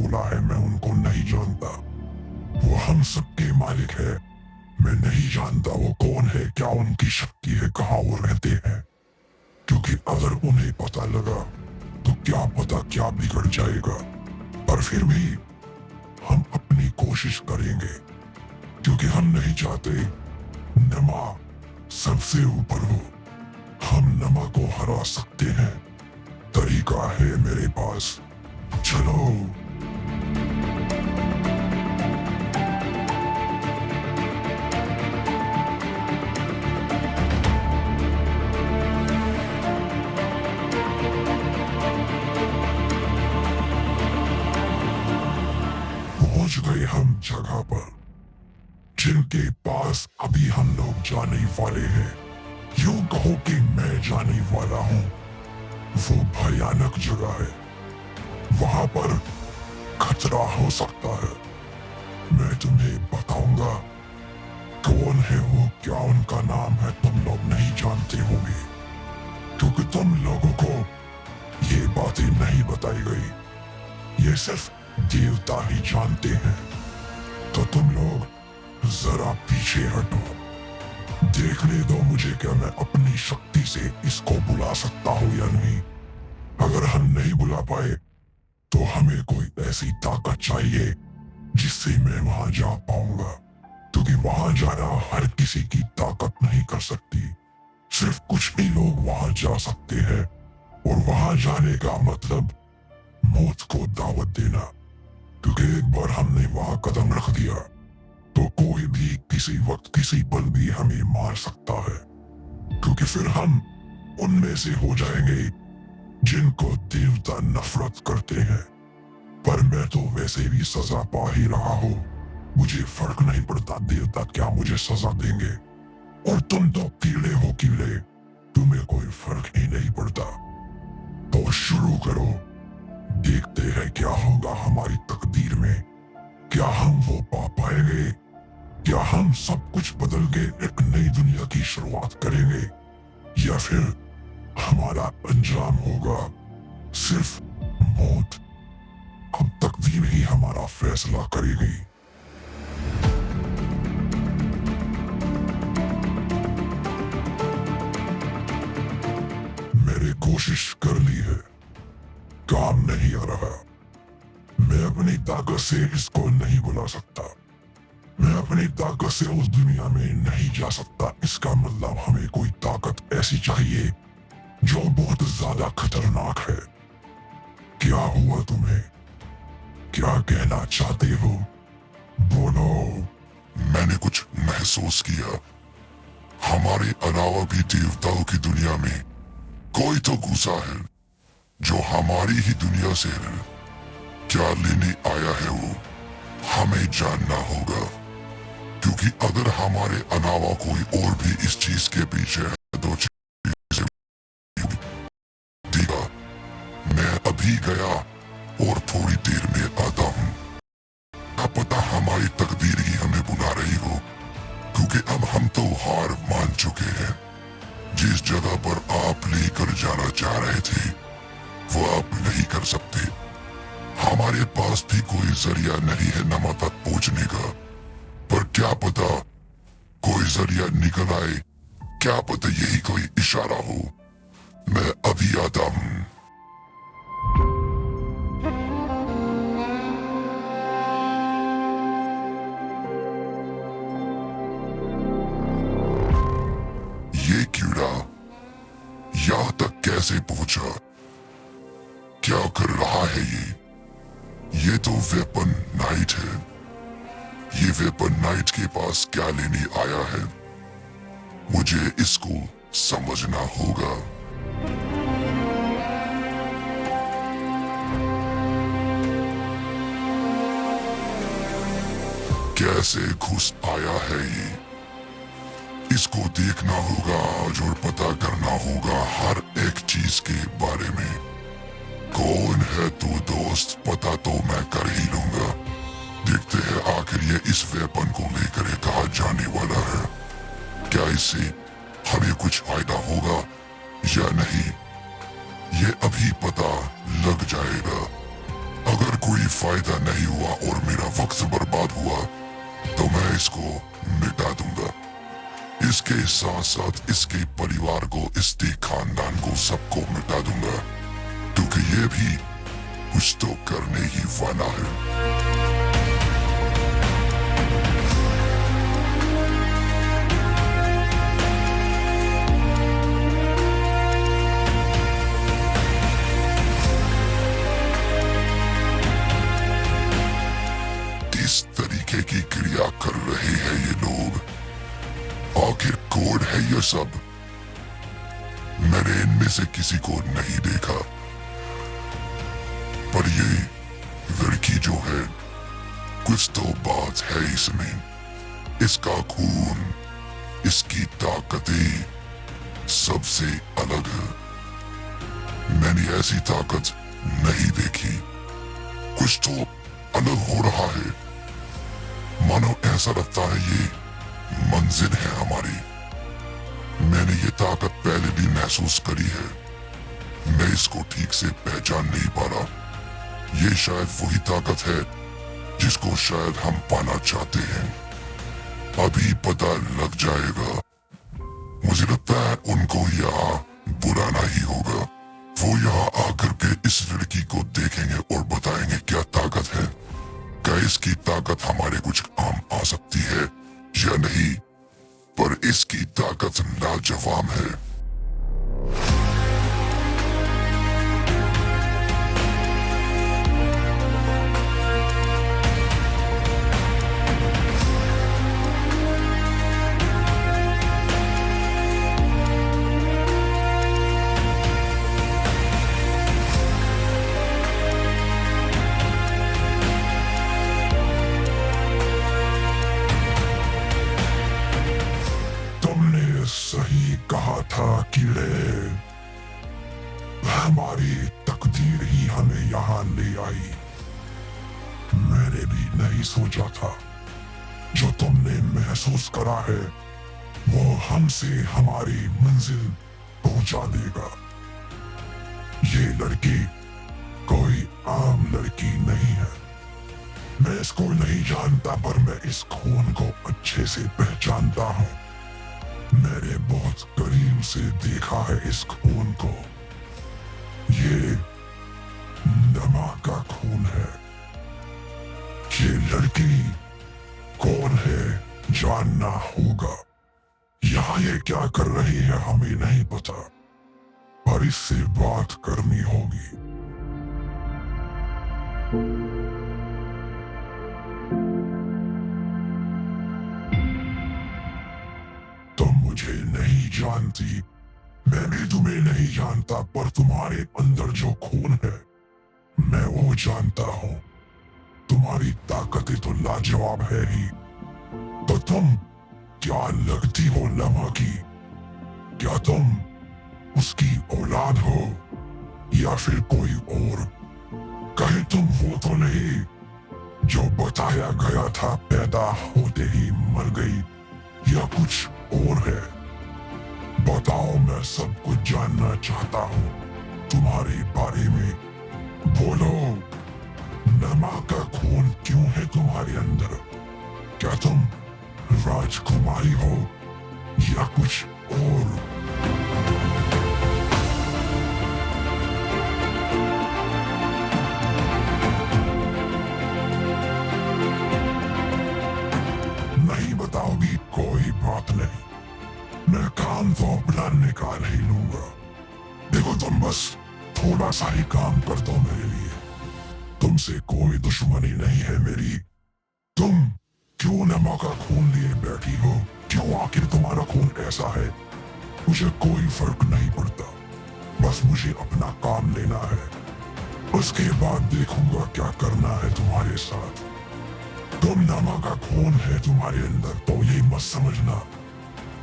बोला है मैं उनको नहीं जानता। वो हम सबके मालिक है। मैं नहीं जानता वो कौन है, क्या उनकी शक्ति है, कहाँ वो रहते हैं। क्योंकि अगर उन्हें पता लगा तो क्या पता क्या बिगड़ जाएगा। पर फिर भी हम अपनी कोशिश करेंगे, क्योंकि हम नहीं चाहते नमा सबसे ऊपर हो। हम नमा को हरा सकते हैं, तरीका है मेरे पास। चलो। पहुंच गए हम जगह पर जिनके पास अभी हम लोग जाने वाले हैं। यूं कहो कि मैं जाने वाला हूं। वो भयानक जगह है, वहां पर खतरा हो सकता है। मैं तुम्हें बताऊंगा कौन है वो, क्या उनका नाम है, तुम लोग नहीं जानते होंगे, क्योंकि तुम लोगों को ये बातें नहीं बताई गई। ये सिर्फ देवता ही जानते हैं। तो तुम लोग जरा पीछे हटो, देखने दो मुझे क्या मैं अपनी शक्ति से इसको बुला सकता हूं या नहीं। अगर हम नहीं बुला पाए तो हमें कोई ऐसी ताकत चाहिए जिससे मैं वहां जा पाऊंगा, क्योंकि वहां जाना हर किसी की ताकत नहीं कर सकती। सिर्फ कुछ ही लोग वहां जा सकते हैं, और वहां जाने का मतलब मौत को दावत देना। क्योंकि एक बार हमने वहां कदम रख दिया तो कोई भी किसी वक्त किसी पल भी हमें मार सकता है, क्योंकि फिर हम उनमें से हो जाएंगे जिनको देवता नफरत करते हैं। पर मैं तो वैसे भी सजा पा ही रहा हूं, मुझे फर्क नहीं पड़ता देवता क्या मुझे सजा देंगे। और तुम तो कीड़े हो कीड़े, तुम्हें कोई फर्क ही नहीं पड़ता। तो शुरू करो, देखते हैं क्या होगा हमारी तकदीर में। क्या हम वो पा पाएंगे? क्या हम सब कुछ बदल के एक नई दुनिया की शुरुआत करेंगे, या फिर हमारा अंजाम होगा सिर्फ मौत? अब तकदीर ही हमारा फैसला करेगी। मैंने कोशिश कर ली है, काम नहीं आ रहा। मैं अपनी ताकत से इसको नहीं बुला सकता। मैं अपनी ताकत से उस दुनिया में नहीं जा सकता। इसका मतलब हमें कोई ताकत ऐसी चाहिए जो बहुत ज्यादा खतरनाक है। क्या हुआ तुम्हें? क्या कहना चाहते हो? बोलो। मैंने कुछ महसूस किया। हमारे अलावा भी देवताओं की दुनिया में कोई तो घुसा है जो हमारी ही दुनिया से है। क्या लेने आया है वो, हमें जानना होगा। क्योंकि अगर हमारे अलावा कोई और भी इस चीज के पीछे है तो चीजें देगा। मैं अभी गया और थोड़ी देर में आता हूँ। क्या पता हमारी तकदीर ही हमें बुला रही हो, क्योंकि अब हम तो हार मान चुके हैं। जिस जगह पर आप लेकर जाना चाह रहे थे वो आप नहीं कर सकते। हमारे पास भी कोई जरिया नहीं है नमा तक पहुंचने का। पर क्या पता कोई जरिया निकल आए, क्या पता यही कोई इशारा हो। मैं अभी आता हूं। ये कीड़ा यहां तक कैसे पहुंचा? क्या कर रहा है ये तो वेपन नाइट है। ये वेपन नाइट के पास क्या लेने आया है? मुझे इसको समझना होगा। कैसे घुस आया है ये? इसको देखना होगा और पता करना होगा हर एक चीज के बारे में। कौन है तू दोस्त? पता तो मैं कर ही लूंगा। देखते हैं आखिर ये इस वेपन को लेकर कहाँ जाने वाला है। क्या इससे हमें कुछ फायदा होगा या नहीं, ये अभी पता लग जाएगा। अगर अगर कोई फायदा नहीं हुआ और मेरा वक्त बर्बाद हुआ तो मैं इसको मिटा दूंगा। इसके साथ साथ इसके परिवार को, इसके खानदान को, सबको मिटा दूंगा, क्योंकि ये भी कुछ तो करने ही वाला है। किस तरीके की क्रिया कर रहे हैं ये लोग? आखिर कौन है ये सब? मैंने इनमें से किसी को नहीं देखा, पर ये लड़की जो है, कुछ तो बात है इसमें। इसका खून, इसकी ताकतें सबसे अलग है। मैंने ऐसी ताकत नहीं देखी। कुछ तो अलग हो रहा है। मानो ऐसा लगता है ये मंजिल है हमारी। मैंने ये ताकत पहले भी महसूस करी है। मैं इसको ठीक से पहचान नहीं पा रहा। ये शायद वही ताकत है जिसको शायद हम पाना चाहते हैं। अभी पता लग जाएगा। मुझे लगता है उनको यहाँ बुलाना ही होगा। वो यहाँ आकर के इस लड़की को देखेंगे और बताएंगे क्या ताकत है। क्या इसकी ताकत हमारे कुछ काम आ सकती है या नहीं, पर इसकी ताकत लाजवाब है। सही कहा था कीड़े, हमारी तकदीर ही हमें यहाँ ले आई। मैंने भी नहीं सोचा था जो तुमने महसूस करा है वो हमसे हमारी मंजिल पहुंचा देगा। ये लड़की कोई आम लड़की नहीं है। मैं इसको नहीं जानता, पर मैं इस खून को अच्छे से पहचानता हूँ। मैंने बहुत करीब से देखा है इस खून को। ये नमा का खून है। ये लड़की कौन है जानना होगा। यहाँ ये क्या कर रही है हमें नहीं पता, पर इससे बात करनी होगी। तुम मुझे नहीं जानती, मैं भी तुम्हें नहीं जानता, पर तुम्हारे अंदर जो खून है मैं वो जानता हूँ। तुम्हारी ताकतें तो लाजवाब है ही। तो तुम क्या लगती हो नमा की? क्या तुम उसकी औलाद हो या फिर कोई और? कहीं तुम वो तो नहीं जो बताया गया था पैदा होते ही मर गई, या कुछ और है? बताओ, मैं सब कुछ जानना चाहता हूँ तुम्हारे बारे में। बोलो, नमा का खून क्यों है तुम्हारे अंदर? क्या तुम राजकुमारी हो या कुछ और? नहीं बताओगी, कोई बात नहीं। मैं काम तो अपना निकाल ही लूंगा। देखो, तुम बस थोड़ा सा ही काम कर दो मेरे लिए। तुमसे कोई दुश्मनी नहीं है मेरी। तुम क्यों नमा का खून लिए बैठी हो? क्यों आखिर तुम्हारा खून ऐसा है? मुझे कोई फर्क नहीं पड़ता। बस मुझे अपना काम लेना है। उसके बाद देखूंगा क्या करना है तुम्हारे साथ। तुम नमा का खून है तुम्हारे अंदर, तो ये मत समझना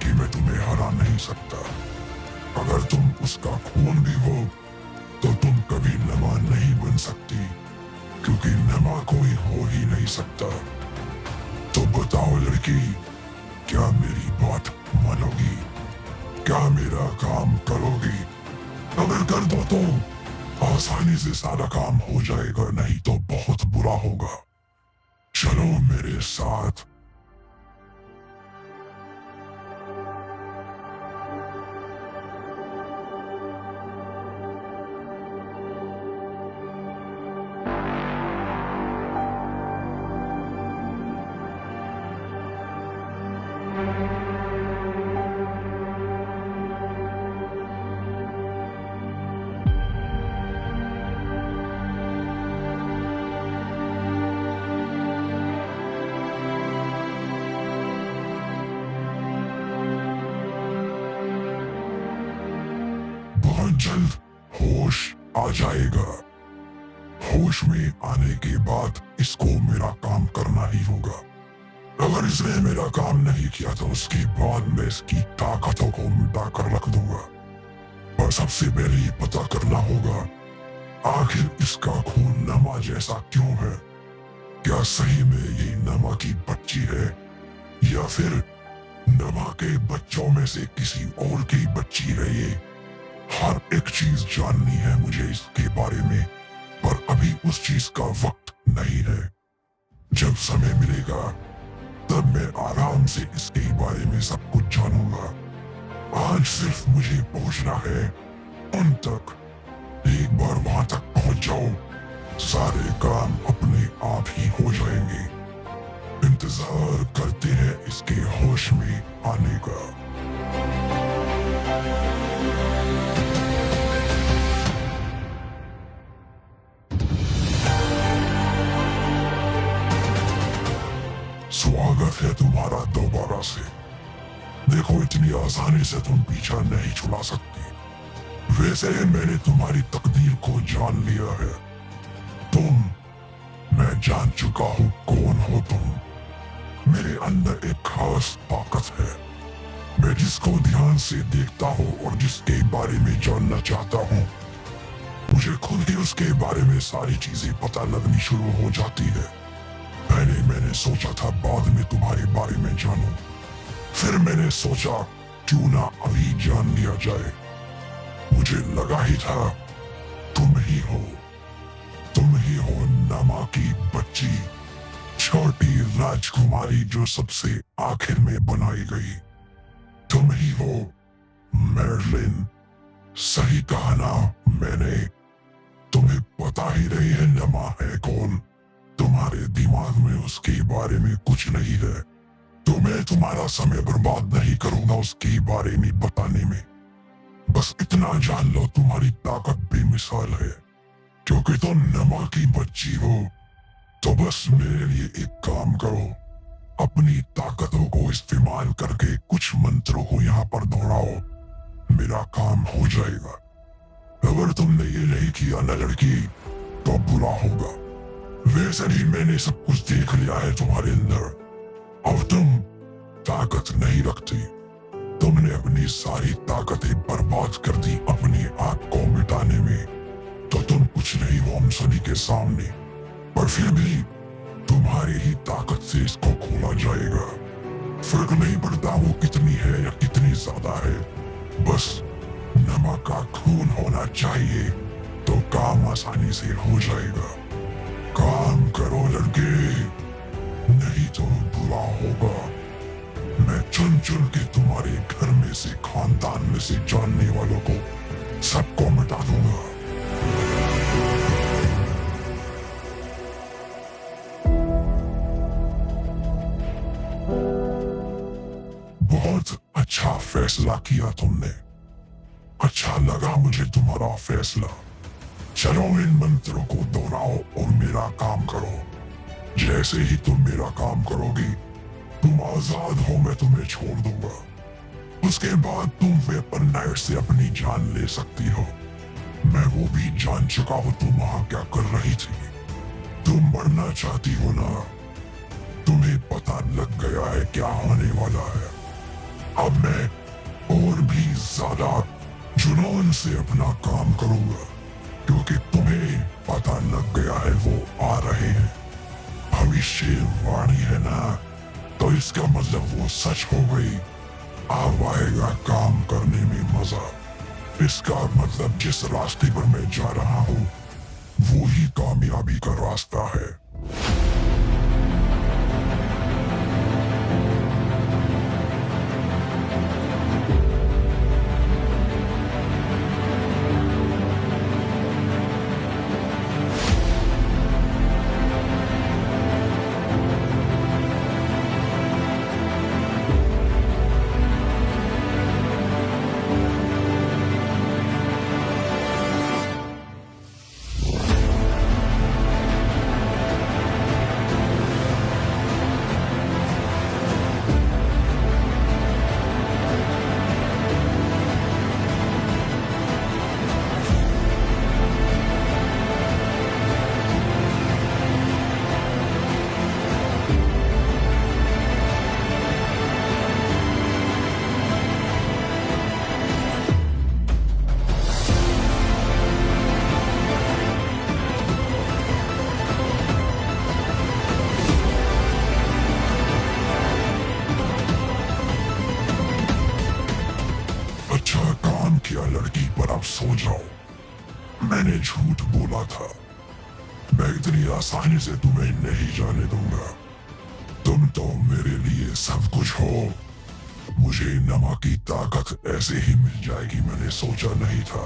कि मैं तुम्हें हरा नहीं सकता। अगर तुम उसका खून भी हो तो तुम कभी नमा नहीं बन सकती, क्योंकि नमा कोई हो ही नहीं सकता। तो बताओ लड़की, क्या मेरी बात मानोगी? क्या मेरा काम करोगी? अगर कर दो तो आसानी से सारा काम हो जाएगा, नहीं तो बहुत बुरा होगा। चलो मेरे साथ। बहुत जल्द होश आ जाएगा। होश में आने के बाद इसको मेरा काम करना ही होगा। अगर इसने मेरा काम नहीं किया तो उसके बाद मैं इसकी ताकतों को मिटा कर रख दूंगा। पर सबसे पहले ये पता करना होगा आखिर इसका खून नमा जैसा क्यों है। क्या सही में ये नमा की बच्ची है या फिर नमा के बच्चों में से किसी और की बच्ची है ये। हर एक चीज जाननी है मुझे इसके बारे में, पर अभी उस चीज का वक्त नहीं है। जब समय मिलेगा तब मैं आराम से इसके बारे में सब कुछ जानूंगा। आज सिर्फ मुझे पहुंचना है उन तक। एक बार वहां तक पहुंच जाओ, सारे काम अपने आप ही हो जाएंगे। इंतजार करते हैं इसके होश में आने का। स्वागत है तुम्हारा दोबारा से। देखो इतनी आसानी से तुम पीछा नहीं छुड़ा सकती। वैसे मैंने तुम्हारी तकदीर को जान लिया है। मैं जान चुका हूँ कौन हो तुम। मेरे अंदर एक खास ताकत है। मैं जिसको ध्यान से देखता हूँ और जिसके बारे में जानना चाहता हूँ, मुझे खुद ही उसके बारे में सारी चीजें पता लगनी शुरू हो जाती है। पहले मैंने सोचा था बाद में तुम्हारे बारे में जानूं, फिर मैंने सोचा क्यों ना अभी जान लिया जाए। मुझे लगा ही था तुम ही हो नमा की बच्ची, छोटी राजकुमारी जो सबसे आखिर में बनाई गई। तुम ही हो मैडलिन। सही कहा ना मैंने। तुम्हें पता ही नहीं है नमा है कौन। तुम्हारे दिमाग में उसके बारे में कुछ नहीं है, तो मैं तुम्हारा समय बर्बाद नहीं करूंगा उसके बारे में बताने में। बस इतना जान लो तुम्हारी ताकत बेमिसाल है। क्योंकि तुम नमा की बच्ची हो तो बस मेरे लिए एक काम करो, अपनी ताकतों को इस्तेमाल करके कुछ मंत्रों को यहाँ पर दोहराओ, मेरा काम हो जाएगा। अगर तुमने ये नहीं किया ना लड़की तो बुरा होगा। वैसे भी मैंने सब कुछ देख लिया है तुम्हारे अंदर। अब तुम ताकत नहीं रखती। तुमने अपनी सारी ताकतें बर्बाद कर दी अपनी आग को मिटाने में, तो तुम कुछ नहीं हो हम सभी के सामने। पर फिर भी तुम्हारी ही ताकत से इसको खोला जाएगा। फर्क नहीं पड़ता वो कितनी है या कितनी ज्यादा है, बस नमा का खून होना चाहिए तो काम आसानी से हो जाएगा। काम करो लड़के, नहीं तो बुरा होगा। मैं चुन चुन के तुम्हारे घर में से, खानदान में से जानने वालों को सबको मिटा दूंगा। बहुत अच्छा फैसला किया तुमने। अच्छा लगा मुझे तुम्हारा फैसला। चलो इन मंत्रों को दोहराओ और मेरा काम करो। जैसे ही तुम मेरा काम करोगी तुम आजाद हो, मैं तुम्हें छोड़ दूंगा। उसके बाद तुम वेपन नाइट से अपनी जान ले सकती हो। मैं वो भी जान चुका हूँ तुम वहां क्या कर रही थी। तुम मरना चाहती हो ना। तुम्हें पता लग गया है क्या होने वाला है। अब मैं और भी ज्यादा जुनून से अपना काम करूंगा, क्योंकि तुम्हें पता लग गया है वो आ रहे हैं। भविष्यवाणी है ना, तो इसका मतलब वो सच हो गई। अब आएगा काम करने में मजा। इसका मतलब जिस रास्ते पर मैं जा रहा हूँ वो ही कामयाबी का रास्ता है। अच्छा काम किया लड़की, पर अब सो जाओ। मैंने झूठ बोला था। मैं इतनी आसानी से तुम्हें नहीं जाने दूंगा। तुम तो मेरे लिए सब कुछ हो। मुझे नमक की ताकत ऐसे ही मिल जाएगी, मैंने सोचा नहीं था।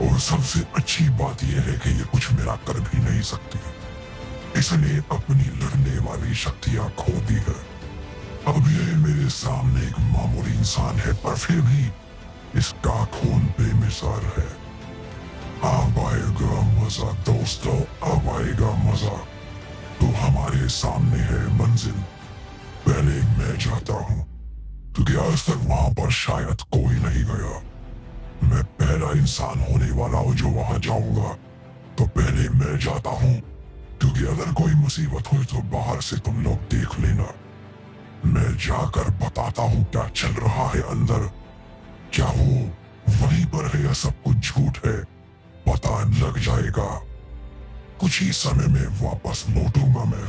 और सबसे अच्छी बात यह है कि ये कुछ मेरा कर भी नहीं सकती, इसने अपनी लड़ने वाली शक्तियां खो दी है। अब ये मेरे सामने एक मामूली इंसान है, पर फिर भी इसका खून बेमिसाल है। अब आएगा मजा दोस्तों, अब आएगा मजा। तो हमारे सामने है मंजिल। पहले मैं जाता हूँ, क्योंकि आज तक वहां पर शायद कोई नहीं गया। मैं पहला इंसान होने वाला हूँ जो वहां जाऊंगा। तो पहले मैं जाता हूँ, क्योंकि अगर कोई मुसीबत हुई तो बाहर से तुम लोग देख लेना। मैं जाकर बताता हूँ क्या चल रहा है अंदर। क्या वो वहीं पर है या सब कुछ झूठ है, पता लग जाएगा। कुछ ही समय में वापस लौटूंगा मैं।